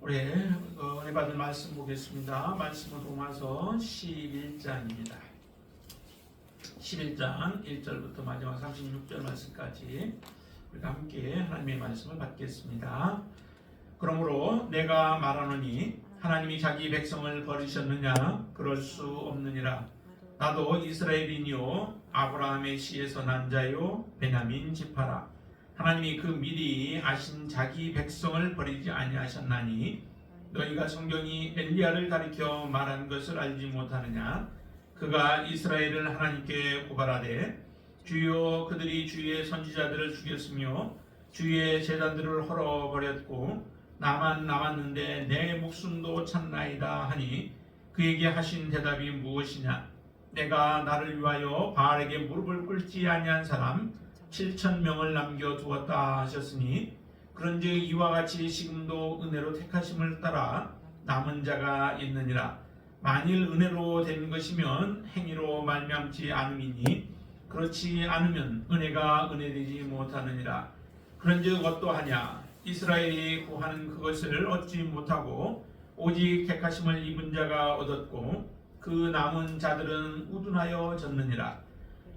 우리 은혜 받을 말씀 보겠습니다. 말씀은 로마서 11장입니다. 11장 1절부터 마지막 36절 말씀까지 우리가 함께 하나님의 말씀을 받겠습니다. 그러므로 내가 말하노니 하나님이 자기 백성을 버리셨느냐? 그럴 수 없느니라. 나도 이스라엘인이요 아브라함의 씨에서 난 자요 베냐민 지파라. 하나님이 그 미리 아신 자기 백성을 버리지 아니하셨나니 너희가 성경이 엘리야를 가리켜 말한 것을 알지 못하느냐? 그가 이스라엘을 하나님께 고발하되 주여 그들이 주의 선지자들을 죽였으며 주의 제단들을 헐어버렸고 나만 남았는데 내 목숨도 찾나이다 하니 그에게 하신 대답이 무엇이냐? 내가 나를 위하여 바알에게 무릎을 꿇지 아니한 사람 7,000명을 남겨두었다 하셨으니 그런즉 이와 같이 지금도 은혜로 택하심을 따라 남은 자가 있느니라. 만일 은혜로 된 것이면 행위로 말미암지 않음이니 그렇지 않으면 은혜가 은혜되지 못하느니라. 그런즉 어떠하냐? 이스라엘이 구하는 그것을 얻지 못하고 오직 택하심을 입은 자가 얻었고 그 남은 자들은 우둔하여 졌느니라.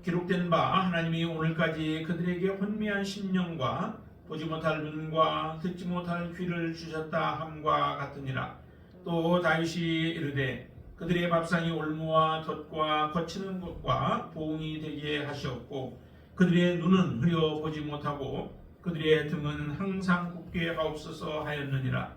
기록된 바 하나님이 오늘까지 그들에게 혼미한 심령과 보지 못할 눈과 듣지 못할 귀를 주셨다 함과 같으니라. 또 다윗이 이르되 그들의 밥상이 올무와 덫과 거치는 것과 보응이 되게 하시었고 그들의 눈은 흐려 보지 못하고 그들의 등은 항상 굳게 하옵소서 하였느니라.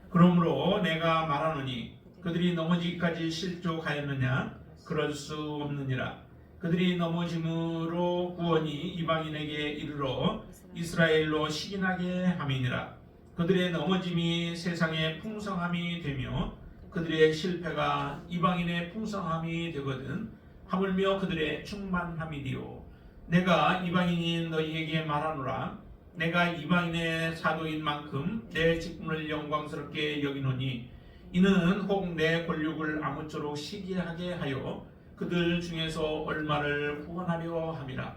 그러므로 내가 말하노니 그들이 넘어지기까지 실족하였느냐? 그럴 수 없느니라. 그들이 넘어짐으로 구원이 이방인에게 이르러 이스라엘로 시기나게 함이니라. 그들의 넘어짐이 세상의 풍성함이 되며 그들의 실패가 이방인의 풍성함이 되거든 하물며 그들의 충만함이 되오. 내가 이방인인 너희에게 말하노라. 내가 이방인의 사도인 만큼 내 직분을 영광스럽게 여기노니 이는 혹 내 권력을 아무쪼록 시기하게 하여 그들 중에서 얼마를 구원하려 함이라.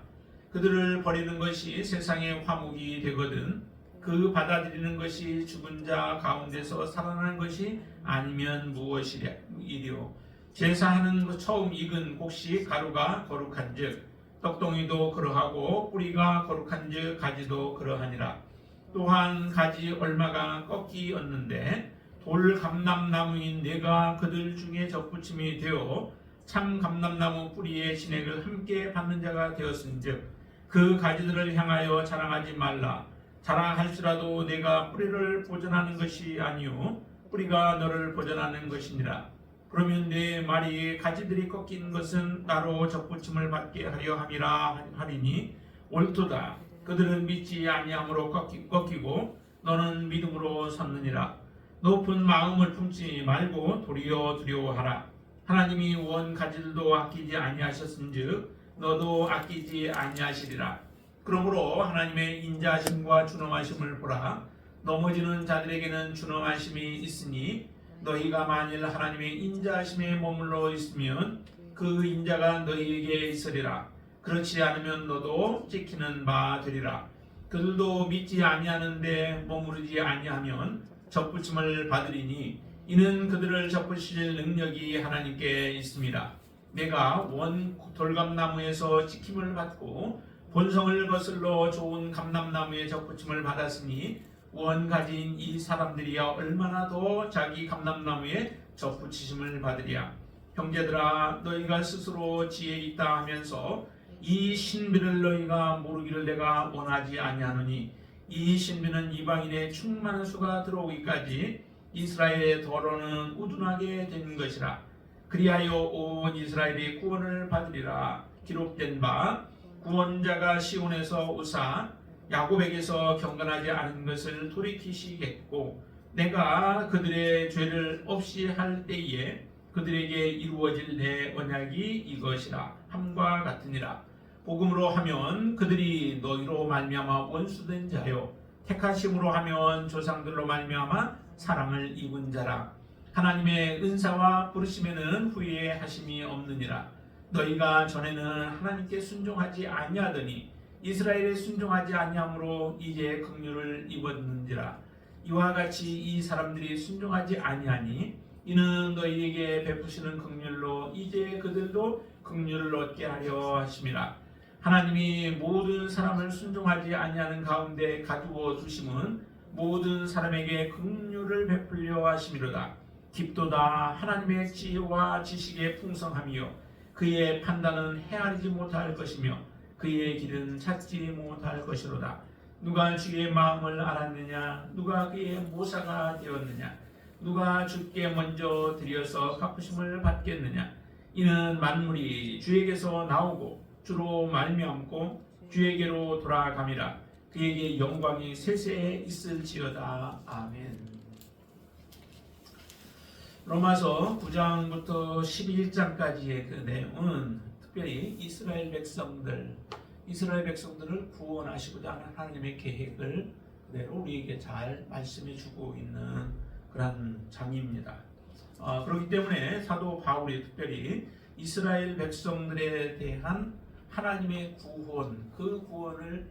그들을 버리는 것이 세상의 화목이 되거든 그 받아들이는 것이 죽은 자 가운데서 살아나는 것이 아니면 무엇이리요. 제사하는 처음 익은 곡식 가루가 거룩한즉 떡덩이도 그러하고 뿌리가 거룩한즉 가지도 그러하니라. 또한 가지 얼마가 꺾이었는데 돌 감람나무인 내가 그들 중에 접붙임이 되어 참 감람나무 뿌리의 진액을 함께 받는 자가 되었은즉 그 가지들을 향하여 자랑하지 말라. 자랑할지라도 내가 뿌리를 보존하는 것이 아니요 뿌리가 너를 보존하는 것이니라. 그러면 내 말이 가지들이 꺾인 것은 나로 접붙임을 받게 하려 함이라 하리니 옳도다. 그들은 믿지 아니함으로 꺾이고 너는 믿음으로 섰느니라. 높은 마음을 품지 말고 도리어 두려워하라. 하나님이 원 가지들도 아끼지 아니하셨은즉 너도 아끼지 아니하시리라. 그러므로 하나님의 인자하심과 준엄하심을 보라. 넘어지는 자들에게는 준엄하심이 있으니 너희가 만일 하나님의 인자하심에 머물러 있으면 그 인자가 너희에게 있으리라. 그렇지 않으면 너도 찍히는 바 되리라. 그들도 믿지 아니하는데 머무르지 아니하면 접붙임을 받으리니 이는 그들을 접으실 능력이 하나님께 있습니다. 내가 원 돌감나무에서 지킴을 받고 본성을 거슬러 좋은 감람나무에 접붙임을 받았으니 원 가진 이 사람들이야 얼마나 더 자기 감람나무에 접붙이심을 받으랴. 형제들아 너희가 스스로 지혜 있다 하면서 이 신비를 너희가 모르기를 내가 원하지 아니하노니 이 신비는 이방인의 충만한 수가 들어오기까지 이스라엘의 더러는 우둔하게 된 것이라. 그리하여 온 이스라엘이 구원을 받으리라. 기록된 바 구원자가 시온에서 오사 야곱에게서 경건하지 않은 것을 돌이키시겠고 내가 그들의 죄를 없이 할 때에 그들에게 이루어질 내 언약이 이것이라 함과 같으니라. 복음으로 하면 그들이 너희로 말미암아 원수된 자요 택하심으로 하면 조상들로 말미암아 사랑을 입은 자라. 하나님의 은사와 부르심에는 후회하심이 없느니라. 너희가 전에는 하나님께 순종하지 아니하더니 이스라엘에 순종하지 아니함으로 이제 긍휼을 입었는지라. 이와 같이 이 사람들이 순종하지 아니하니 이는 너희에게 베푸시는 긍휼로 이제 그들도 긍휼을 얻게 하려 하심이라. 하나님이 모든 사람을 순종하지 아니하는 가운데 가두어 두심은 모든 사람에게 긍휼을 베풀려 하심이로다. 깊도다 하나님의 지혜와 지식의 풍성함이요 그의 판단은 헤아리지 못할 것이며 그의 길은 찾지 못할 것이로다. 누가 주의 마음을 알았느냐? 누가 그의 모사가 되었느냐? 누가 주께 먼저 드려서 갚으심을 받겠느냐? 이는 만물이 주에게서 나오고 주로 말미암고 주에게로 돌아감이라. 그에게 영광이 세세에 있을지어다. 아멘. 로마서 9장부터 11장까지의 그 내용은 특별히 이스라엘 백성들을 구원하시고자 하는 하나님의 계획을 그대로 우리에게 잘 말씀해 주고 있는 그런 장입니다. 그렇기 때문에 사도 바울이 특별히 이스라엘 백성들에 대한 하나님의 구원, 그 구원을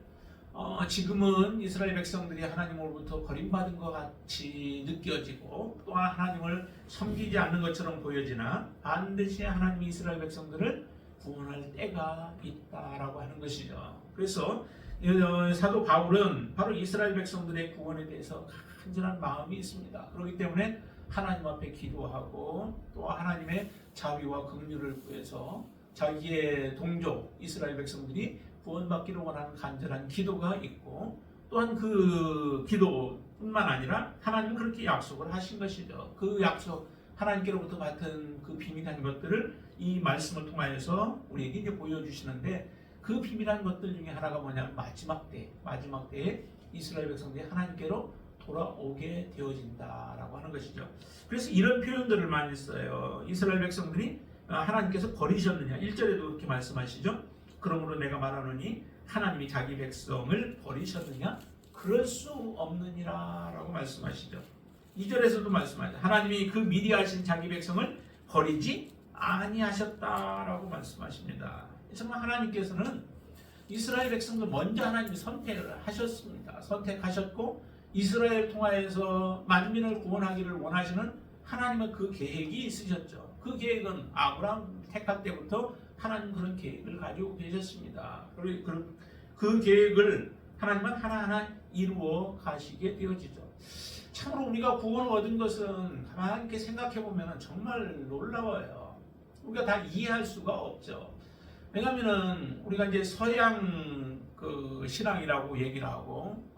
지금은 이스라엘 백성들이 하나님으로부터 버림받은 것 같이 느껴지고 또한 하나님을 섬기지 않는 것처럼 보여지나 반드시 하나님이 이스라엘 백성들을 구원할 때가 있다라고 하는 것이죠. 그래서 사도 바울은 바로 이스라엘 백성들의 구원에 대해서 간절한 마음이 있습니다. 그렇기 때문에 하나님 앞에 기도하고 또 하나님의 자비와 긍휼을 구해서 자기의 동족 이스라엘 백성들이 구원받기를 원하는 간절한 기도가 있고 또한 그 기도뿐만 아니라 하나님은 그렇게 약속을 하신 것이죠. 그 약속 하나님께로부터 받은 그 비밀한 것들을 이 말씀을 통하여서 우리에게 이제 보여주시는데 그 비밀한 것들 중에 하나가 뭐냐면 마지막 때에 이스라엘 백성들이 하나님께로 돌아오게 되어진다라고 하는 것이죠. 그래서 이런 표현들을 많이 써요. 이스라엘 백성들이 하나님께서 버리셨느냐 1절에도 그렇게 말씀하시죠. 그러므로 내가 말하노니 하나님이 자기 백성을 버리셨느냐 그럴 수 없느니라 라고 말씀하시죠. 2절에서도 말씀하죠. 하나님이 그 미리 하신 자기 백성을 버리지 아니하셨다라고 말씀하십니다. 정말 하나님께서는 이스라엘 백성들 먼저 하나님이 선택을 하셨습니다. 선택하셨고 이스라엘 통하여서 만민을 구원하기를 원하시는 하나님의 그 계획이 있으셨죠. 그 계획은 아브라함 택할 때부터 하나님 그런 계획을 가지고 계셨습니다. 그 계획을 하나님은 하나하나 이루어 가시게 되어지죠. 참으로 우리가 구원을 얻은 것은 가만히 이렇게 생각해 보면 정말 놀라워요. 우리가 다 이해할 수가 없죠. 왜냐하면 우리가 이제 서양 그 신앙이라고 얘기를 하고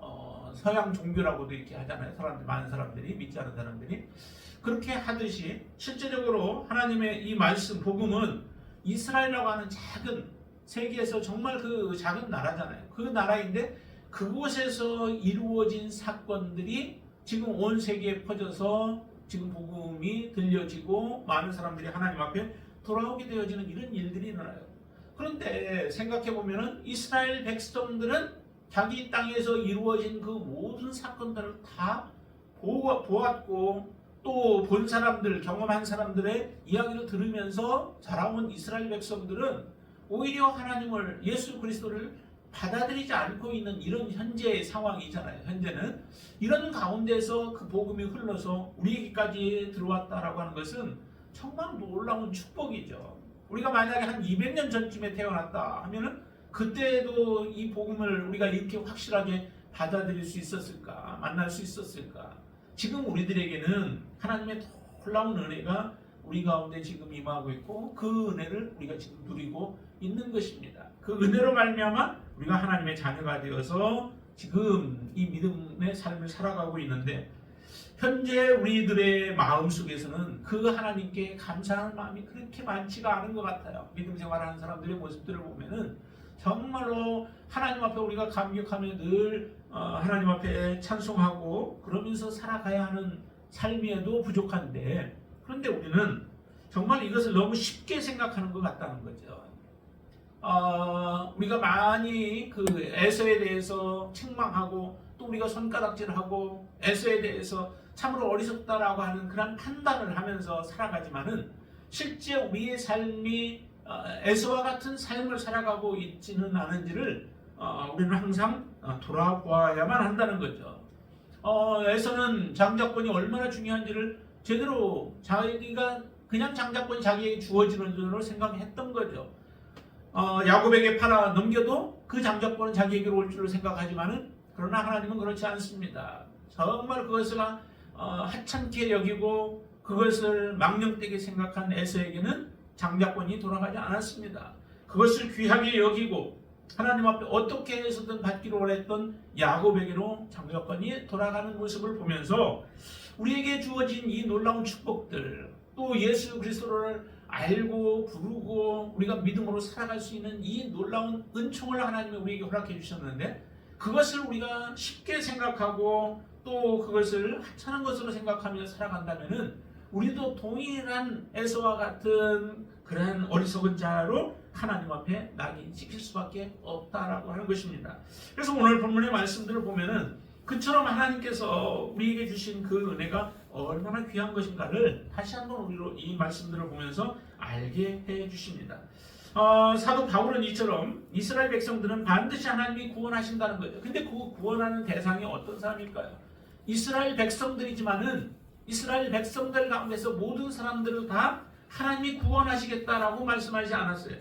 서양 종교라고도 이렇게 하잖아요. 많은 사람들이 믿지 않는 사람들이 그렇게 하듯이 실제적으로 하나님의 이 말씀 복음은 이스라엘이라고 하는 작은 세계에서 정말 그 작은 나라잖아요. 그 나라인데 그곳에서 이루어진 사건들이 지금 온 세계에 퍼져서 지금 복음이 들려지고 많은 사람들이 하나님 앞에 돌아오게 되어지는 이런 일들이 일어나요. 그런데 생각해보면 이스라엘 백성들은 자기 땅에서 이루어진 그 모든 사건들을 다 보았고 또 본 사람들, 경험한 사람들의 이야기를 들으면서 자라온 이스라엘 백성들은 오히려 하나님을 예수 그리스도를 받아들이지 않고 있는 이런 현재의 상황이잖아요. 현재는 이런 가운데서 그 복음이 흘러서 우리에게까지 들어왔다라고 하는 것은 정말 놀라운 축복이죠. 우리가 만약에 한 200년 전쯤에 태어났다 하면은 그때도 이 복음을 우리가 이렇게 확실하게 받아들일 수 있었을까? 만날 수 있었을까? 지금 우리들에게는 하나님의 놀라운 은혜가 우리 가운데 지금 임하고 있고 그 은혜를 우리가 지금 누리고 있는 것입니다. 그 은혜로 말미암아 우리가 하나님의 자녀가 되어서 지금 이 믿음의 삶을 살아가고 있는데 현재 우리들의 마음 속에서는 그 하나님께 감사하는 마음이 그렇게 많지가 않은 것 같아요. 믿음 생활하는 사람들의 모습들을 보면은 정말로 하나님 앞에 우리가 감격하며 늘 하나님 앞에 찬송하고 그러면서 살아가야 하는 삶에도 부족한데 그런데 우리는 정말 이것을 너무 쉽게 생각하는 것 같다는 거죠. 우리가 많이 그 에서에 대해서 책망하고 또 우리가 손가락질하고 에서에 대해서 참으로 어리석다라고 하는 그런 판단을 하면서 살아가지만은 실제 우리의 삶이 에서와 같은 삶을 살아가고 있지는 않은지를 우리는 항상 돌아보아야만 한다는 거죠. 에서는 장자권이 얼마나 중요한지를 제대로 자기가 그냥 장자권이 자기에게 주어지는 줄로 생각했던 거죠. 야곱에게 팔아 넘겨도 그 장자권은 자기에게로 올 줄로 생각하지만은 그러나 하나님은 그렇지 않습니다. 정말 그것을 하찮게 여기고 그것을 망령되게 생각한 에서에게는 장자권이 돌아가지 않았습니다. 그것을 귀하게 여기고 하나님 앞에 어떻게 해서든 받기로 원했던 야곱에게로 장자권이 돌아가는 모습을 보면서 우리에게 주어진 이 놀라운 축복들, 또 예수 그리스도를 알고 부르고 우리가 믿음으로 살아갈 수 있는 이 놀라운 은총을 하나님이 우리에게 허락해 주셨는데, 그것을 우리가 쉽게 생각하고 또 그것을 하찮은 것으로 생각하며 살아간다면은 우리도 동일한 에서와 같은 그런 어리석은 자로 하나님 앞에 낙인 찍힐 수밖에 없다라고 하는 것입니다. 그래서 오늘 본문의 말씀들을 보면은 그처럼 하나님께서 우리에게 주신 그 은혜가 얼마나 귀한 것인가를 다시 한번 우리로 이 말씀들을 보면서 알게 해 주십니다. 사도 바울은 이처럼 이스라엘 백성들은 반드시 하나님이 구원하신다는 거죠. 근데 그 구원하는 대상이 어떤 사람일까요? 이스라엘 백성들이지만은 이스라엘 백성들 가운데서 모든 사람들을 다 하나님이 구원하시겠다라고 말씀하지 않았어요.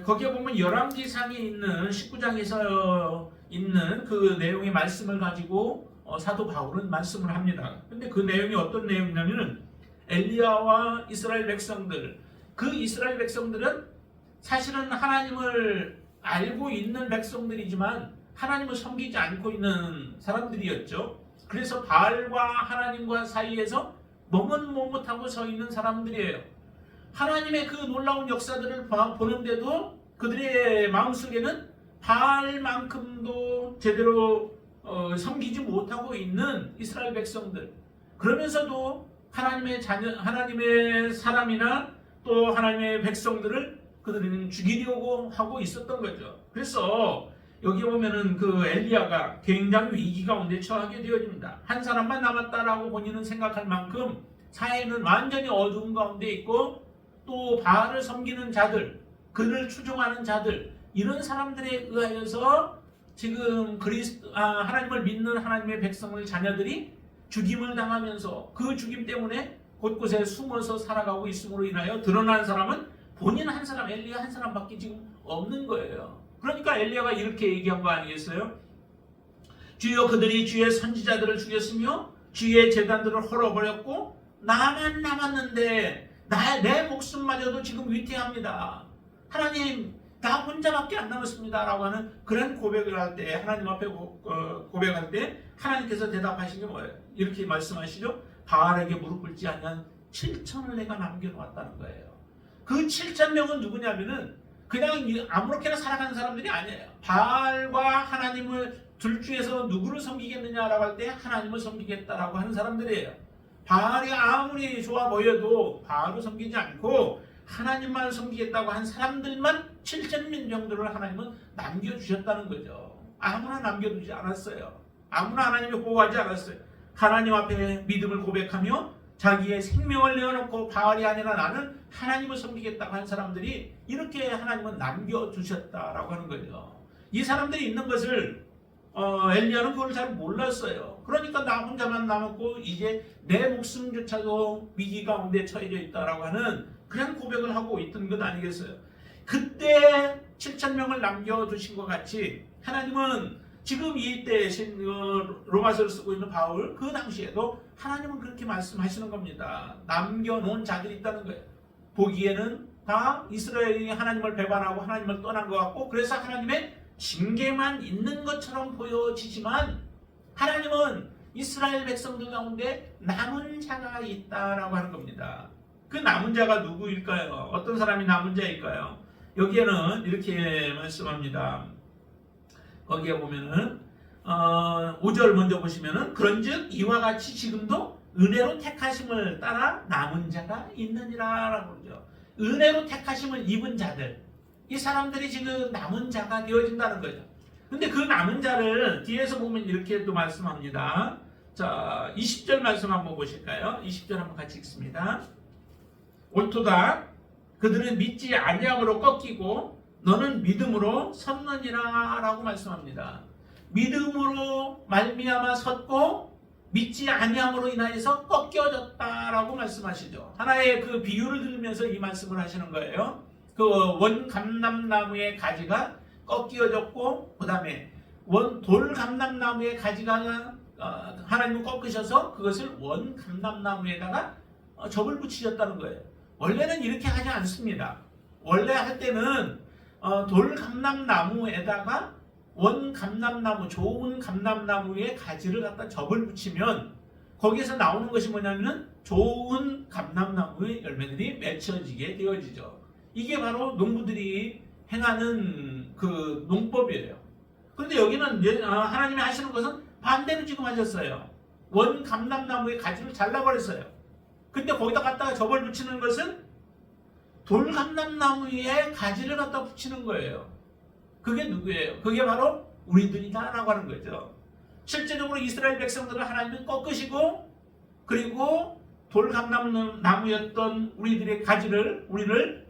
거기에 보면 열왕기상에 있는 19장에서 있는 그 내용의 말씀을 가지고 사도 바울은 말씀을 합니다. 근데 그 내용이 어떤 내용이냐면은 엘리야와 이스라엘 백성들, 그 이스라엘 백성들은 사실은 하나님을 알고 있는 백성들이지만 하나님을 섬기지 않고 있는 사람들이었죠. 그래서 바알과 하나님과 사이에서 머뭇머뭇하고 서 있는 사람들이에요. 하나님의 그 놀라운 역사들을 보는데도 그들의 마음속에는 바알만큼도 제대로 섬기지 못하고 있는 이스라엘 백성들, 그러면서도 하나님의 자녀, 하나님의 사람이나 또 하나님의 백성들을 그들은 죽이려고 하고 있었던 거죠. 그래서 여기 보면은 그 엘리야가 굉장히 위기 가운데 처하게 되어집니다. 한 사람만 남았다라고 본인은 생각할 만큼 사회는 완전히 어두운 가운데 있고, 또 바알을 섬기는 자들, 그를 추종하는 자들, 이런 사람들에 의하여서 지금 하나님을 믿는 하나님의 백성의 자녀들이 죽임을 당하면서 그 죽임 때문에 곳곳에 숨어서 살아가고 있음으로 인하여 드러난 사람은 본인 한 사람, 엘리야 한 사람밖에 지금 없는 거예요. 그러니까 엘리야가 이렇게 얘기한 거 아니겠어요? 주여, 그들이 주의 선지자들을 죽였으며 주의 제단들을 헐어버렸고 나만 남았는데 내 목숨마저도 지금 위태합니다. 하나님, 나 혼자밖에 안 남았습니다 라고 하는 그런 고백을 할 때, 하나님 앞에 고백할 때 하나님께서 대답하신 게 뭐예요? 이렇게 말씀하시죠. 바알에게 무릎 꿇지 않는 7천을 내가 남겨놓았다는 거예요. 그 7천 명은 누구냐면은 그냥 아무렇게나 살아가는 사람들이 아니에요. 바알과 하나님을 둘 중에서 누구를 섬기겠느냐라고 할 때 하나님을 섬기겠다라고 하는 사람들이에요. 바알이 아무리 좋아 보여도 바알을 섬기지 않고 하나님만 섬기겠다고 한 사람들만 7천 정도를 하나님은 남겨주셨다는 거죠. 아무나 남겨두지 않았어요. 아무나 하나님이 보호하지 않았어요. 하나님 앞에 믿음을 고백하며 자기의 생명을 내어놓고 바알이 아니라 나는 하나님을 섬기겠다고 한 사람들이 이렇게 하나님은 남겨주셨다라고 하는 거죠. 이 사람들이 있는 것을 엘리야는 그걸 잘 몰랐어요. 그러니까 나 혼자만 남았고 이제 내 목숨조차도 위기 가운데 처해져 있다라고 하는 그런 고백을 하고 있던 것 아니겠어요? 그때 7천 명을 남겨두신 것 같이 하나님은 지금 이때 로마서를 쓰고 있는 바울, 그 당시에도 하나님은 그렇게 말씀하시는 겁니다. 남겨놓은 자들이 있다는 거예요. 보기에는 다 이스라엘이 하나님을 배반하고 하나님을 떠난 것 같고, 그래서 하나님의 징계만 있는 것처럼 보여지지만 하나님은 이스라엘 백성들 가운데 남은 자가 있다라고 하는 겁니다. 그 남은 자가 누구일까요? 어떤 사람이 남은 자일까요? 여기에는 이렇게 말씀합니다. 거기에 보면은 5절 먼저 보시면은 그런즉 이와 같이 지금도 은혜로 택하심을 따라 남은 자가 있느니라 라고 그러죠. 은혜로 택하심을 입은 자들, 이 사람들이 지금 남은 자가 되어진다는 거죠. 근데 그 남은 자를 뒤에서 보면 이렇게 또 말씀합니다. 자, 20절 말씀 한번 보실까요? 20절 한번 같이 읽습니다. 옳도다. 그들은 믿지 아니함으로 꺾이고 너는 믿음으로 섰느니라 라고 말씀합니다. 믿음으로 말미암아 섰고 믿지 아니함으로 인하여서 꺾여졌다라고 말씀하시죠. 하나의 그 비유를 들으면서 이 말씀을 하시는 거예요. 그 원감람나무의 가지가 꺾여졌고 그 다음에 돌감람나무의 가지가 하나님을 꺾으셔서 그것을 원감람나무에다가 접을 붙이셨다는 거예요. 원래는 이렇게 하지 않습니다. 원래 할 때는 돌감람나무에다가 원감람나무, 좋은 감람나무의 가지를 갖다 접을 붙이면 거기에서 나오는 것이 뭐냐면 좋은 감람나무의 열매들이 맺혀지게 되어지죠. 이게 바로 농부들이 행하는 그 농법이에요. 그런데 여기는 하나님이 하시는 것은 반대로 지금 하셨어요. 원감람나무의 가지를 잘라버렸어요. 근데 거기다 갖다가 접을 붙이는 것은 돌감람나무의 가지를 갖다 붙이는 거예요. 그게 누구예요? 그게 바로 우리들이다라고 하는 거죠. 실제적으로 이스라엘 백성들을 하나님은 꺾으시고 그리고 돌감람나무였던 우리들의 가지를 우리를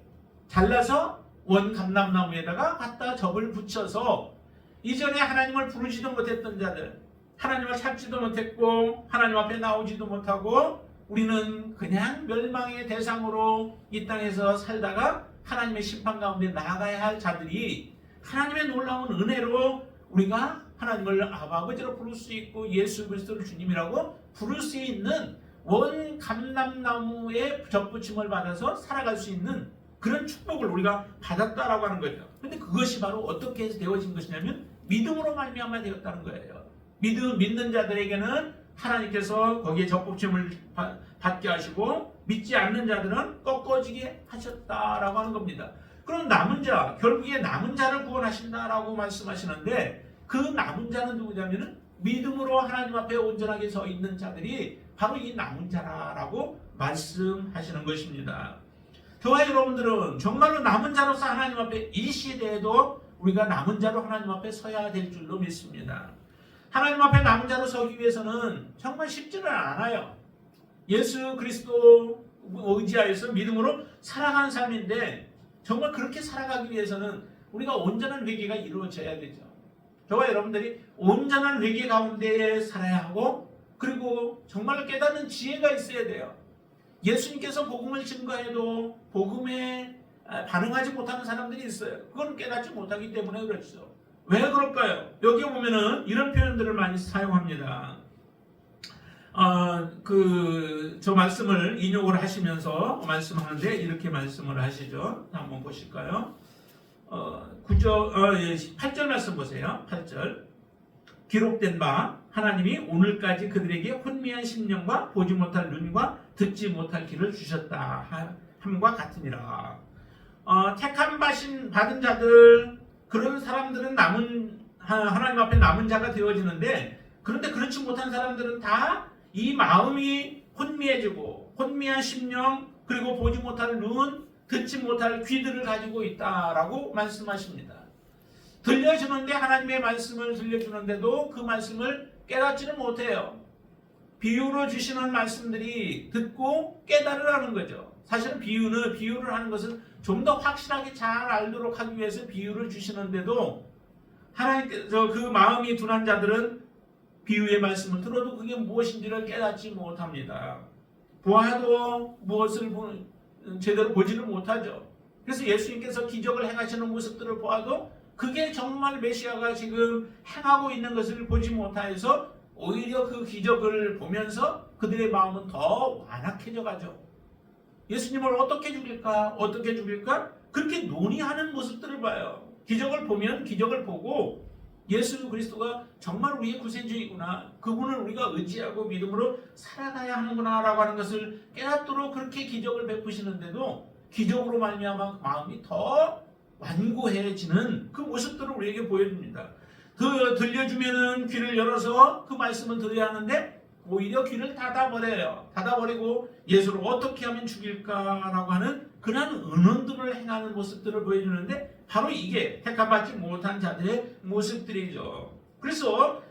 잘라서 원감람나무에다가 갖다 접을 붙여서 이전에 하나님을 부르지도 못했던 자들, 하나님을 찾지도 못했고 하나님 앞에 나오지도 못하고 우리는 그냥 멸망의 대상으로 이 땅에서 살다가 하나님의 심판 가운데 나아가야 할 자들이 하나님의 놀라운 은혜로 우리가 하나님을 아버지로 부를 수 있고 예수 그리스도를 주님이라고 부를 수 있는 원감람나무의 접붙임을 받아서 살아갈 수 있는 그런 축복을 우리가 받았다라고 하는 거죠. 근데 그것이 바로 어떻게 해서 되어진 것이냐면 믿음으로 말미암아 되었다는 거예요. 믿는 자들에게는 하나님께서 거기에 접붙임을 받게 하시고 믿지 않는 자들은 꺾어지게 하셨다라고 하는 겁니다. 그럼 남은 자, 결국에 남은 자를 구원하신다라고 말씀하시는데 그 남은 자는 누구냐면 믿음으로 하나님 앞에 온전하게 서 있는 자들이 바로 이 남은 자라고 말씀하시는 것입니다. 저와 여러분들은 정말로 남은 자로서 하나님 앞에 이 시대에도 우리가 남은 자로 하나님 앞에 서야 될 줄로 믿습니다. 하나님 앞에 남은 자로 서기 위해서는 정말 쉽지는 않아요. 예수 그리스도 의지하여서 믿음으로 살아가는 삶인데 정말 그렇게 살아가기 위해서는 우리가 온전한 회개가 이루어져야 되죠. 저와 여러분들이 온전한 회개 가운데 살아야 하고 그리고 정말 깨닫는 지혜가 있어야 돼요. 예수님께서 복음을 증거해도 복음에 반응하지 못하는 사람들이 있어요. 그건 깨닫지 못하기 때문에 그렇죠. 왜 그럴까요? 여기 보면은 이런 표현들을 많이 사용합니다. 저 말씀을 인용을 하시면서 말씀하는데 이렇게 말씀을 하시죠. 한번 보실까요? 8절 말씀 보세요. 8절. 기록된 바 하나님이 오늘까지 그들에게 혼미한 심령과 보지 못할 눈과 듣지 못할 귀를 주셨다 함과 같으니라. 택함 받은 자들 그런 사람들은 하나님 앞에 남은 자가 되어지는데 그런데 그렇지 못한 사람들은 다 이 마음이 혼미해지고 혼미한 심령 그리고 보지 못할 눈 듣지 못할 귀들을 가지고 있다라고 말씀하십니다. 들려주는데 하나님의 말씀을 들려주는데도 그 말씀을 깨닫지는 못해요. 비유로 주시는 말씀들이 듣고 깨달으라는 거죠. 사실은 비유를 하는 것은 좀 더 확실하게 잘 알도록 하기 위해서 비유를 주시는데도 하나님께서 그 마음이 둔한 자들은 비유의 말씀을 들어도 그게 무엇인지를 깨닫지 못합니다. 보아도 무엇을 제대로 보지를 못하죠. 그래서 예수님께서 기적을 행하시는 모습들을 보아도 그게 정말 메시아가 지금 행하고 있는 것을 보지 못하여서 오히려 그 기적을 보면서 그들의 마음은 더 완악해져 가죠. 예수님을 어떻게 죽일까? 그렇게 논의하는 모습들을 봐요. 기적을 보면 기적을 보고 예수 그리스도가 정말 우리의 구세주이구나. 그분을 우리가 의지하고 믿음으로 살아가야 하는구나 라고 하는 것을 깨닫도록 그렇게 기적을 베푸시는데도 기적으로 말미암아 마음이 더 완고해지는 그 모습들을 우리에게 보여줍니다. 들려주면은 귀를 열어서 그 말씀을 들어야 하는데 오히려 귀를 닫아버려요. 닫아버리고 예수를 어떻게 하면 죽일까라고 하는 그런 은원들을 행하는 모습들을 보여주는데 바로 이게 택함받지 못한 자들의 모습들이죠. 그래서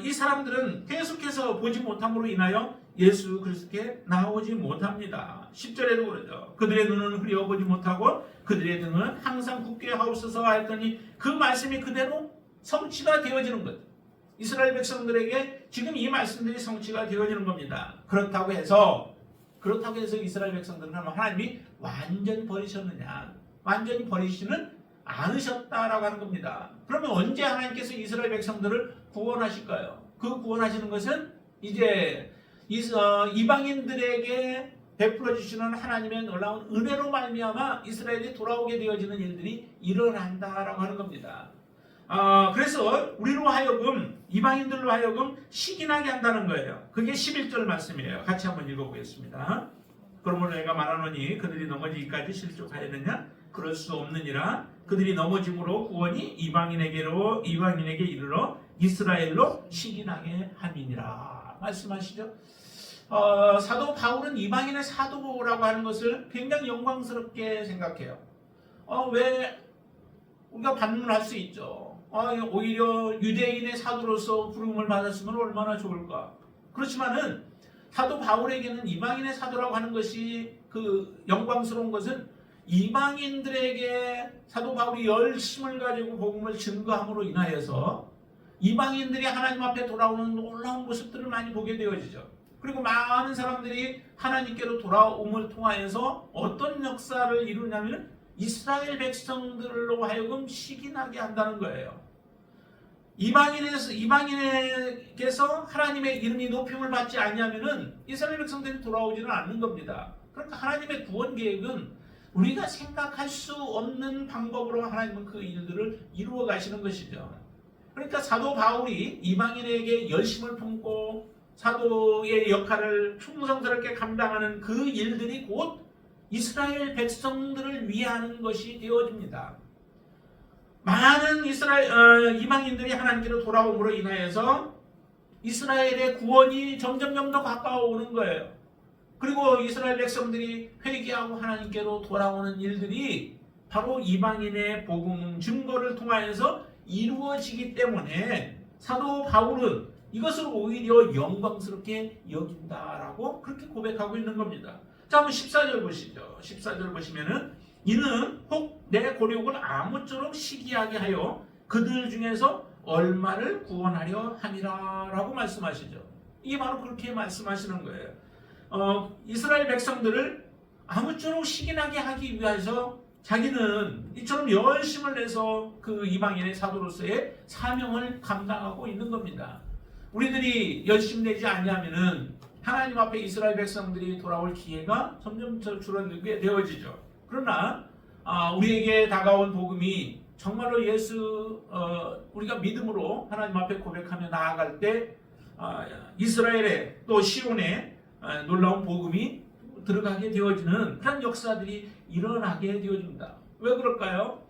이 사람들은 계속해서 보지 못함으로 인하여 예수 그리스도께 나오지 못합니다. 10절에도 그러죠. 그들의 눈은 흐려 보지 못하고 그들의 등은 항상 굳게 하옵소서 하였더니 그 말씀이 그대로 성취가 되어지는 거죠. 이스라엘 백성들에게 지금 이 말씀들이 성취가 되어지는 겁니다. 그렇다고 해서 이스라엘 백성들은 하나님이 완전히 버리셨느냐? 완전히 버리시는 않으셨다라고 하는 겁니다. 그러면 언제 하나님께서 이스라엘 백성들을 구원하실까요? 그 구원하시는 것은 이제 이방인들에게 베풀어 주시는 하나님의 놀라운 은혜로 말미암아 이스라엘이 돌아오게 되어지는 일들이 일어난다라고 하는 겁니다. 그래서 우리로 하여금 이방인들로 하여금 시기나게 한다는 거예요. 그게 11절 말씀이에요. 같이 한번 읽어보겠습니다. 그러므로 내가 말하노니 그들이 넘어지기까지 실족하였느냐? 그럴 수 없느니라. 그들이 넘어짐으로 구원이 이방인에게 이르러 이스라엘로 시기나게 함이니라. 말씀하시죠. 사도 바울은 이방인의 사도라고 하는 것을 굉장히 영광스럽게 생각해요. 왜 우리가 반문할 수 있죠. 오히려 유대인의 사도로서 부름을 받았으면 얼마나 좋을까. 그렇지만은 사도 바울에게는 이방인의 사도라고 하는 것이 그 영광스러운 것은 이방인들에게 사도 바울이 열심을 가지고 복음을 증거함으로 인하여서 이방인들이 하나님 앞에 돌아오는 놀라운 모습들을 많이 보게 되어지죠. 그리고 많은 사람들이 하나님께로 돌아옴을 통하여서 어떤 역사를 이루냐면 이스라엘 백성들로 하여금 시기나게 한다는 거예요. 이방인에게서 하나님의 이름이 높임을 받지 않냐면은 이스라엘 백성들이 돌아오지는 않는 겁니다. 그러니까 하나님의 구원 계획은 우리가 생각할 수 없는 방법으로 하나님은 그 일들을 이루어 가시는 것이죠. 그러니까 사도 바울이 이방인에게 열심을 품고 사도의 역할을 충성스럽게 감당하는 그 일들이 곧 이스라엘 백성들을 위하는 것이 되어집니다. 많은 이방인들이 하나님께로 돌아옴으로 인하여서 이스라엘의 구원이 점점 더 가까워오는 거예요. 그리고 이스라엘 백성들이 회개하고 하나님께로 돌아오는 일들이 바로 이방인의 복음 증거를 통하여서 이루어지기 때문에 사도 바울은 이것을 오히려 영광스럽게 여긴다라고 그렇게 고백하고 있는 겁니다. 자, 한번 14절 보시죠. 14절 보시면은 이는 혹 내 고력을 아무쪼록 시기하게 하여 그들 중에서 얼마를 구원하려 함이라 라고 말씀하시죠. 이게 바로 그렇게 말씀하시는 거예요. 이스라엘 백성들을 아무쪼록 시기나게 하기 위해서 자기는 이처럼 열심을 내서 그 이방인의 사도로서의 사명을 감당하고 있는 겁니다. 우리들이 열심 내지 않냐면은 하나님 앞에 이스라엘 백성들이 돌아올 기회가 점점 줄어들게 되어지죠. 그러나 우리에게 다가온 복음이 정말로 우리가 믿음으로 하나님 앞에 고백하며 나아갈 때 이스라엘의 또 시온의 놀라운 복음이 들어가게 되어지는 그런 역사들이 일어나게 되어집니다. 왜 그럴까요?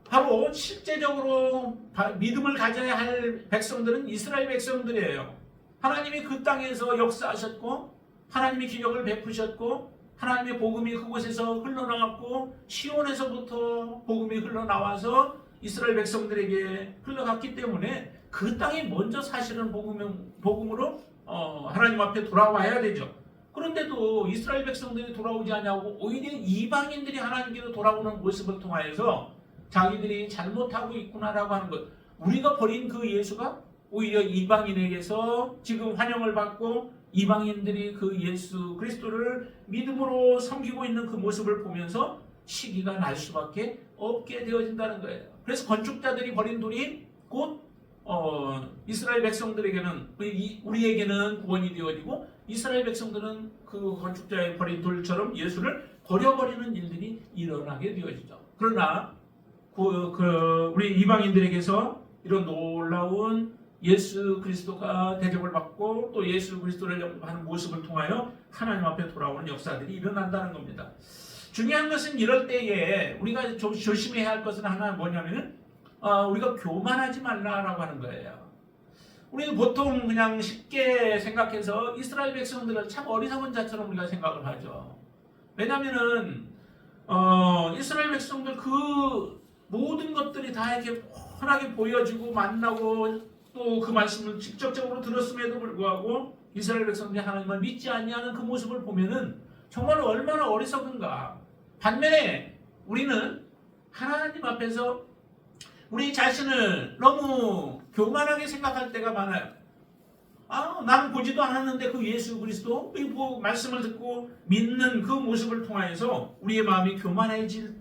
바로 실제적으로 믿음을 가져야 할 백성들은 이스라엘 백성들이에요. 하나님이 그 땅에서 역사하셨고 하나님이 기적을 베푸셨고 하나님의 복음이 그곳에서 흘러나왔고 시온에서부터 복음이 흘러나와서 이스라엘 백성들에게 흘러갔기 때문에 그 땅에 먼저 사실은 복음으로 하나님 앞에 돌아와야 되죠. 그런데도 이스라엘 백성들이 돌아오지 않냐고 오히려 이방인들이 하나님께로 돌아오는 모습을 통하여서 자기들이 잘못하고 있구나라고 하는 것. 우리가 버린 그 예수가 오히려 이방인에게서 지금 환영을 받고 이방인들이 그 예수 그리스도를 믿음으로 섬기고 있는 그 모습을 보면서 시기가 날 수밖에 없게 되어진다는 거예요. 그래서 건축자들이 버린 돌이 곧 이스라엘 백성들에게는 우리에게는 구원이 되어지고 이스라엘 백성들은 그 건축자의 버린 돌처럼 예수를 버려버리는 일들이 일어나게 되어지죠. 그러나 우리 이방인들에게서 이런 놀라운 예수 그리스도가 대접을 받고 또 예수 그리스도를 영접하는 모습을 통하여 하나님 앞에 돌아오는 역사들이 일어난다는 겁니다. 중요한 것은 이럴 때에 우리가 좀 조심해야 할 것은 하나 뭐냐면은 우리가 교만하지 말라라고 하는 거예요. 우리는 보통 그냥 쉽게 생각해서 이스라엘 백성들을 참 어리석은 자처럼 우리가 생각을 하죠. 왜냐하면은 이스라엘 백성들 그 모든 것들이 다 이렇게 훤하게 보여지고 만나고 또 그 말씀을 직접적으로 들었음에도 불구하고 이스라엘 백성들이 하나님을 믿지 아니하는 그 모습을 보면은 정말로 얼마나 어리석은가. 반면에 우리는 하나님 앞에서 우리 자신을 너무 교만하게 생각할 때가 많아요. 나는 보지도 않았는데 그 예수 그리스도 뭐 말씀을 듣고 믿는 그 모습을 통하여서 우리의 마음이 교만해질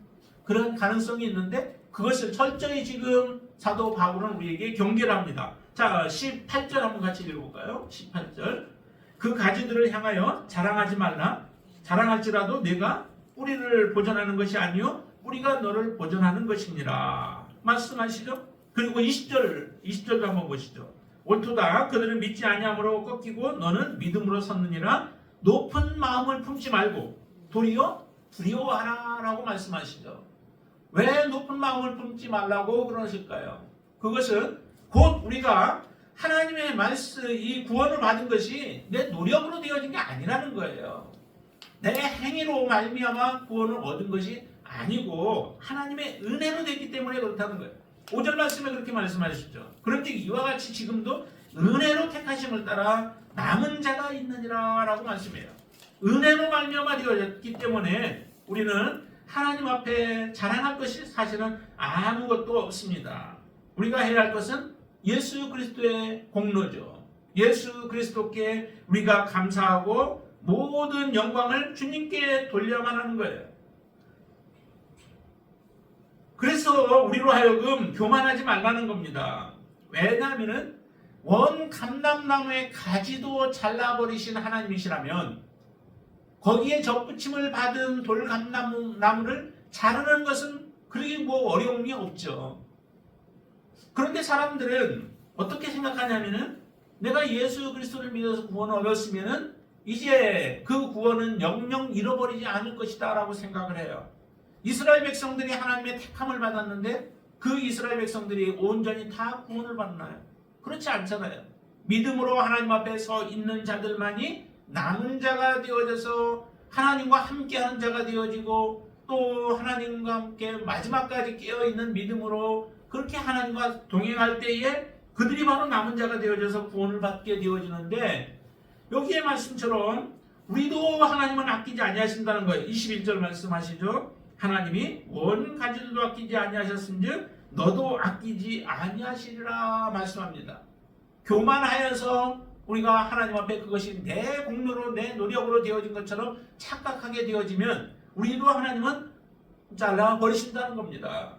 그런 가능성이 있는데 그것을 철저히 지금 사도 바울은 우리에게 경계를 합니다. 자, 18절 한번 같이 읽어볼까요? 18절. 그 가지들을 향하여 자랑하지 말라. 자랑할지라도 내가 뿌리를 보존하는 것이 아니요 뿌리가 너를 보존하는 것이니라. 말씀하시죠? 그리고 20절도 한번 보시죠. 옳도다. 그들은 믿지 아니함으로 꺾이고 너는 믿음으로 섰느니라. 높은 마음을 품지 말고 도리어 두려워하라 라고 말씀하시죠. 왜 높은 마음을 품지 말라고 그러실까요? 그것은 곧 우리가 하나님의 말씀, 이 구원을 받은 것이 내 노력으로 되어진 게 아니라는 거예요. 내 행위로 말미암아 구원을 얻은 것이 아니고 하나님의 은혜로 됐기 때문에 그렇다는 거예요. 5절 말씀에 그렇게 말씀하셨죠. 그런즉 이와 같이 지금도 은혜로 택하심을 따라 남은 자가 있느니라 라고 말씀해요. 은혜로 말미암아 되어졌기 때문에 우리는 하나님 앞에 자랑할 것이 사실은 아무것도 없습니다. 우리가 해야 할 것은 예수 그리스도의 공로죠. 예수 그리스도께 우리가 감사하고 모든 영광을 주님께 돌려만 하는 거예요. 그래서 우리로 하여금 교만하지 말라는 겁니다. 왜냐하면 원 감람나무의 가지도 잘라버리신 하나님이시라면 거기에 접붙임을 받은 돌감나무를 자르는 것은 그렇게 뭐 어려움이 없죠. 그런데 사람들은 어떻게 생각하냐면은 내가 예수 그리스도를 믿어서 구원을 얻었으면은 이제 그 구원은 영영 잃어버리지 않을 것이다 라고 생각을 해요. 이스라엘 백성들이 하나님의 택함을 받았는데 그 이스라엘 백성들이 온전히 다 구원을 받나요? 그렇지 않잖아요. 믿음으로 하나님 앞에 서 있는 자들만이 남은 자가 되어져서 하나님과 함께하는 자가 되어지고 또 하나님과 함께 마지막까지 깨어있는 믿음으로 그렇게 하나님과 동행할 때에 그들이 바로 남은 자가 되어져서 구원을 받게 되어지는데 여기의 말씀처럼 우리도 하나님은 아끼지 아니하신다는 거예요. 21절 말씀하시죠. 하나님이 원 가지도 아끼지 아니하셨은즉 너도 아끼지 아니하시리라 말씀합니다. 교만하여서 우리가 하나님 앞에 그것이 내 공로로 내 노력으로 되어진 것처럼 착각하게 되어지면 우리도 하나님은 잘라버리신다는 겁니다.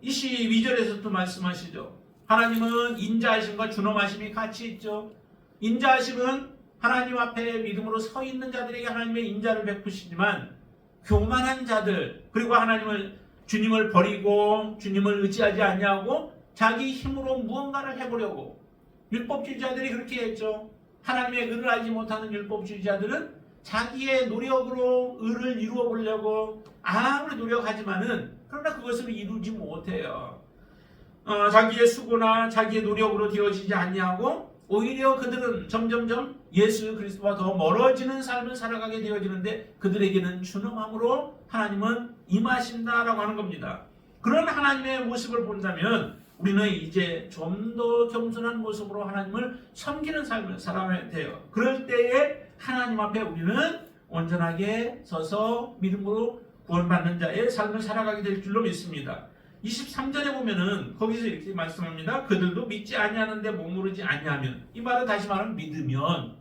22절에서도 말씀하시죠. 하나님은 인자하심과 준엄하심이 같이 있죠. 인자하심은 하나님 앞에 믿음으로 서 있는 자들에게 하나님의 인자를 베푸시지만 교만한 자들 그리고 주님을 버리고 주님을 의지하지 아니하고 자기 힘으로 무언가를 해보려고 율법주의자들이 그렇게 했죠. 하나님의 의를 알지 못하는 율법주의자들은 자기의 노력으로 의를 이루어 보려고 아무리 노력하지만은 그러나 그것을 이루지 못해요. 자기의 수고나 자기의 노력으로 되어지지 아니하고 오히려 그들은 점점점 예수 그리스도와 더 멀어지는 삶을 살아가게 되어지는데 그들에게는 준엄함으로 하나님은 임하신다라고 하는 겁니다. 그런 하나님의 모습을 본다면 우리는 이제 좀 더 겸손한 모습으로 하나님을 섬기는 삶을 살아가야 돼요. 그럴 때에 하나님 앞에 우리는 온전하게 서서 믿음으로 구원받는 자의 삶을 살아가게 될 줄로 믿습니다. 23절에 보면은 거기서 이렇게 말씀합니다. 그들도 믿지 아니하는데 머무르지 아니하면, 이 말은 다시 말하면 믿으면,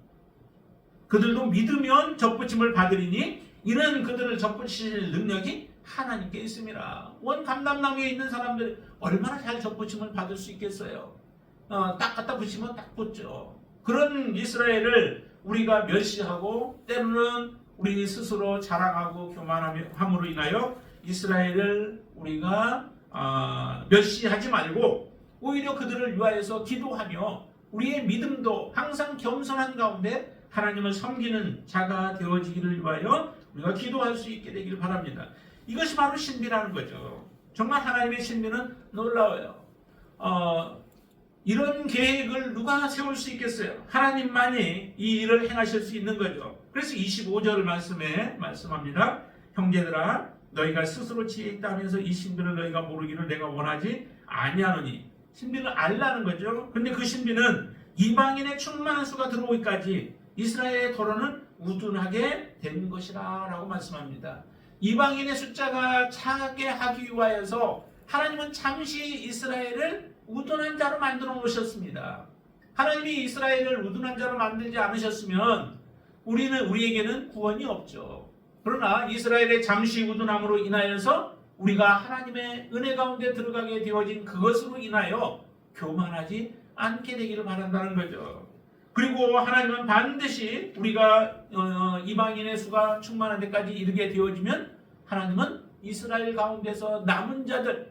그들도 믿으면 접붙임을 받으리니 이는 그들을 접붙이실 능력이 하나님께 있습니다. 원 감람나무에 있는 사람들이 얼마나 잘 접붙임을 받을 수 있겠어요. 딱 갖다 붙이면 딱 붙죠. 그런 이스라엘을 우리가 멸시하고 때로는 우리 스스로 자랑하고 교만함으로 인하여 이스라엘을 우리가 멸시하지 말고 오히려 그들을 위하여서 기도하며 우리의 믿음도 항상 겸손한 가운데 하나님을 섬기는 자가 되어지기를 위하여 우리가 기도할 수 있게 되기를 바랍니다. 이것이 바로 신비라는 거죠. 정말 하나님의 신비는 놀라워요. 이런 계획을 누가 세울 수 있겠어요? 하나님만이 이 일을 행하실 수 있는 거죠. 그래서 25절 말씀에 말씀합니다. 형제들아 너희가 스스로 지혜 있다 하면서 이 신비를 너희가 모르기를 내가 원하지 아니하노니. 신비를 알라는 거죠. 근데 그 신비는 이방인의 충만한 수가 들어오기까지 이스라엘의 토론은 우둔하게 된 것이라 라고 말씀합니다. 이방인의 숫자가 차게 하기 위하여서 하나님은 잠시 이스라엘을 우둔한 자로 만들어 놓으셨습니다. 하나님이 이스라엘을 우둔한 자로 만들지 않으셨으면 우리에게는 구원이 없죠. 그러나 이스라엘의 잠시 우둔함으로 인하여서 우리가 하나님의 은혜 가운데 들어가게 되어진 그것으로 인하여 교만하지 않게 되기를 바란다는 거죠. 그리고 하나님은 반드시 우리가 이방인의 수가 충만한 데까지 이르게 되어지면 하나님은 이스라엘 가운데서 남은 자들,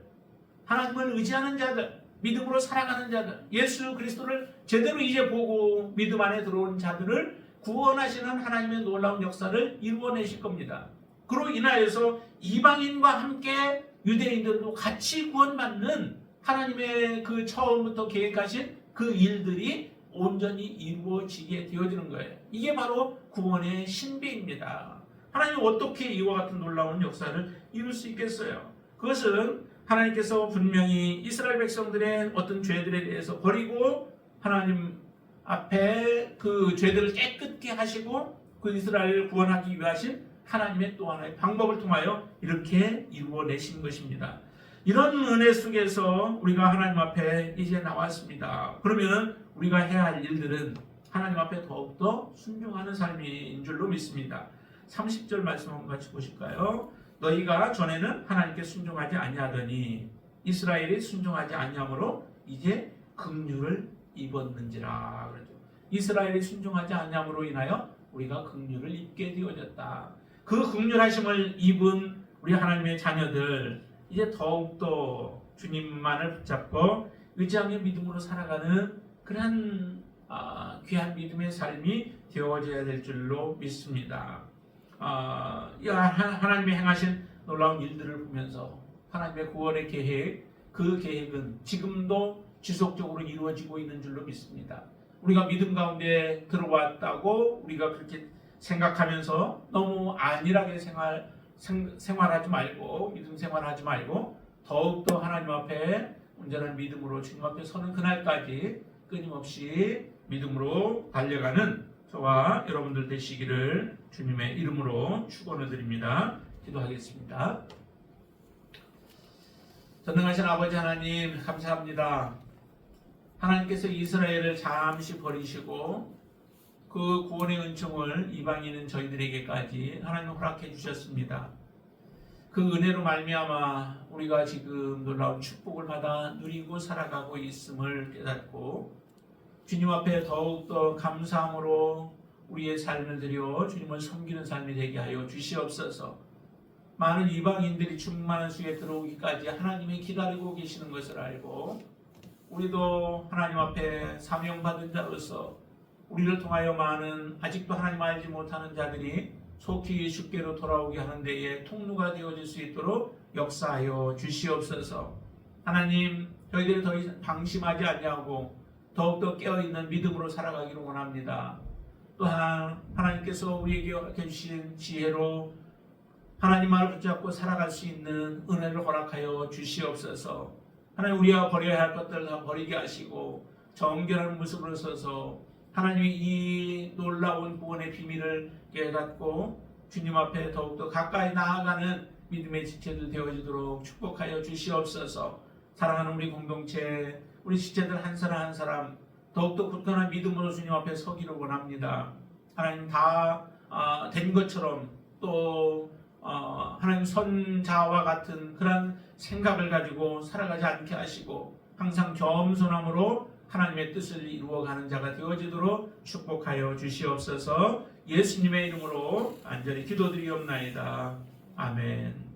하나님을 의지하는 자들, 믿음으로 살아가는 자들, 예수 그리스도를 제대로 이제 보고 믿음 안에 들어온 자들을 구원하시는 하나님의 놀라운 역사를 이루어내실 겁니다. 그로 인하여서 이방인과 함께 유대인들도 같이 구원받는 하나님의 그 처음부터 계획하신 그 일들이 온전히 이루어지게 되어지는 거예요. 이게 바로 구원의 신비입니다. 하나님이 어떻게 이와 같은 놀라운 역사를 이룰 수 있겠어요? 그것은 하나님께서 분명히 이스라엘 백성들의 어떤 죄들에 대해서 버리고 하나님 앞에 그 죄들을 깨끗게 하시고 그 이스라엘을 구원하기 위하신 하나님의 또 하나의 방법을 통하여 이렇게 이루어내신 것입니다. 이런 은혜 속에서 우리가 하나님 앞에 이제 나왔습니다. 그러면 우리가 해야 할 일들은 하나님 앞에 더욱더 순종하는 삶인 줄로 믿습니다. 30절 말씀 한번 같이 보실까요? 너희가 전에는 하나님께 순종하지 아니하더니 이스라엘이 순종하지 아니함으로 이제 긍휼을 입었는지라. 그러죠. 이스라엘이 순종하지 아니함으로 인하여 우리가 긍휼을 입게 되어졌다. 그 긍휼하심을 입은 우리 하나님의 자녀들, 이제 더욱더 주님만을 붙잡고 의지하며 믿음으로 살아가는 그런 귀한 믿음의 삶이 되어져야 될 줄로 믿습니다. 하나님이 행하신 놀라운 일들을 보면서 하나님의 구원의 계획, 그 계획은 지금도 지속적으로 이루어지고 있는 줄로 믿습니다. 우리가 믿음 가운데 들어왔다고 우리가 그렇게 생각하면서 너무 안일하게 생활하지 말고, 믿음 생활하지 말고 더욱더 하나님 앞에 온전한 믿음으로 주님 앞에 서는 그날까지 끊임없이 믿음으로 달려가는 저와 여러분들 되시기를 주님의 이름으로 축원을 드립니다. 기도하겠습니다. 전능하신 아버지 하나님, 감사합니다. 하나님께서 이스라엘을 잠시 버리시고 그 구원의 은총을 이방인은 저희들에게까지 하나님 허락해 주셨습니다. 그 은혜로 말미암아 우리가 지금 놀라운 축복을 받아 누리고 살아가고 있음을 깨닫고 주님 앞에 더욱더 감사함으로 우리의 삶을 드려 주님을 섬기는 삶이 되게 하여 주시옵소서. 많은 이방인들이 충만한 수에 들어오기까지 하나님이 기다리고 계시는 것을 알고 우리도 하나님 앞에 사명받은 자로서 우리를 통하여 많은 아직도 하나님 알지 못하는 자들이 속히 주께로 돌아오게 하는 데에 통로가 되어질 수 있도록 역사하여 주시옵소서. 하나님, 저희들이 더 이상 방심하지 아니하고 더욱더 깨어있는 믿음으로 살아가기를 원합니다. 또한 하나님께서 우리에게 허락해 주신 지혜로 하나님 말을 붙잡고 살아갈 수 있는 은혜를 허락하여 주시옵소서. 하나님, 우리가 버려야 할 것들을 다 버리게 하시고 정결한 모습으로 서서 하나님이 이 놀라운 구원의 비밀을 깨닫고 주님 앞에 더욱더 가까이 나아가는 믿음의 지체들 되어지도록 축복하여 주시옵소서. 사랑하는 우리 공동체, 우리 지체들 한 사람 한 사람 더욱더 굳건한 믿음으로 주님 앞에 서기를 원합니다. 하나님 다 된 것처럼 또 하나님 선자와 같은 그런 생각을 가지고 살아가지 않게 하시고 항상 겸손함으로 하나님의 뜻을 이루어가는 자가 되어지도록 축복하여 주시옵소서. 예수님의 이름으로 간절히 기도드리옵나이다. 아멘.